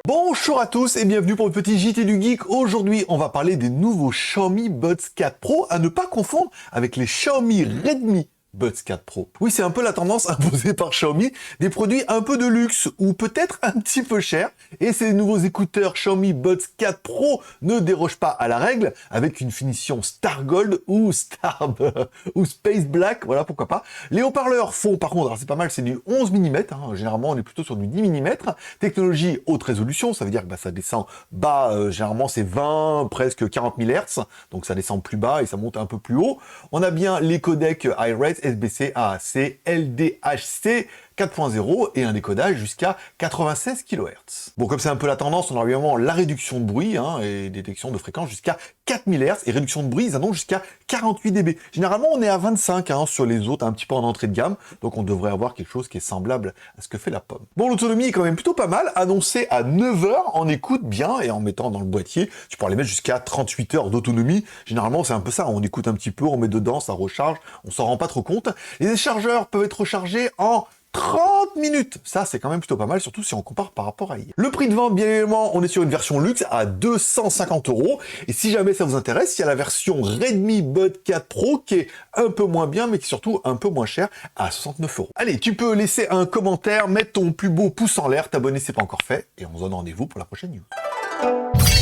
Bonjour à tous et bienvenue pour le petit JT du Geek. Aujourd'hui, on va parler des nouveaux Xiaomi Buds 4 Pro à ne pas confondre avec les Xiaomi Redmi Buds 4 Pro. Oui, c'est un peu la tendance imposée par Xiaomi, des produits un peu de luxe ou peut-être un petit peu chers. Et ces nouveaux écouteurs Xiaomi Buds 4 Pro ne dérogent pas à la règle avec une finition Star Gold ou ou Space Black, voilà pourquoi pas. Les haut-parleurs font par contre, alors c'est pas mal, c'est du 11 mm, généralement on est plutôt sur du 10 mm. Technologie haute résolution, ça veut dire que ça descend bas, généralement c'est 20, presque 40 000 Hz, donc ça descend plus bas et ça monte un peu plus haut. On a bien les codecs iRes, SBC, AAC, LDHC 4.0 et un décodage jusqu'à 96 kHz. Bon, comme c'est un peu la tendance, on a évidemment la réduction de bruit et détection de fréquence jusqu'à 4000 Hz et réduction de bruit, ils annoncent jusqu'à 48 dB. Généralement, on est à 25 sur les autres, un petit peu en entrée de gamme, donc on devrait avoir quelque chose qui est semblable à ce que fait la pomme. Bon, l'autonomie est quand même plutôt pas mal, annoncée à 9 heures, on écoute bien et en mettant dans le boîtier, tu pourras les mettre jusqu'à 38 heures d'autonomie. Généralement, c'est un peu ça, on écoute un petit peu, on met dedans, ça recharge, on s'en rend pas trop compte. Les déchargeurs peuvent être rechargés en 30 minutes, ça c'est quand même plutôt pas mal, surtout si on compare par rapport à hier. Le prix de vente, bien évidemment, on est sur une version luxe à 250 €. Et si jamais ça vous intéresse, il y a la version Redmi Buds 4 Pro qui est un peu moins bien, mais qui est surtout un peu moins cher à 69 €. Allez, tu peux laisser un commentaire, mettre ton plus beau pouce en l'air, t'abonner si c'est pas encore fait, et on se donne rendez-vous pour la prochaine news.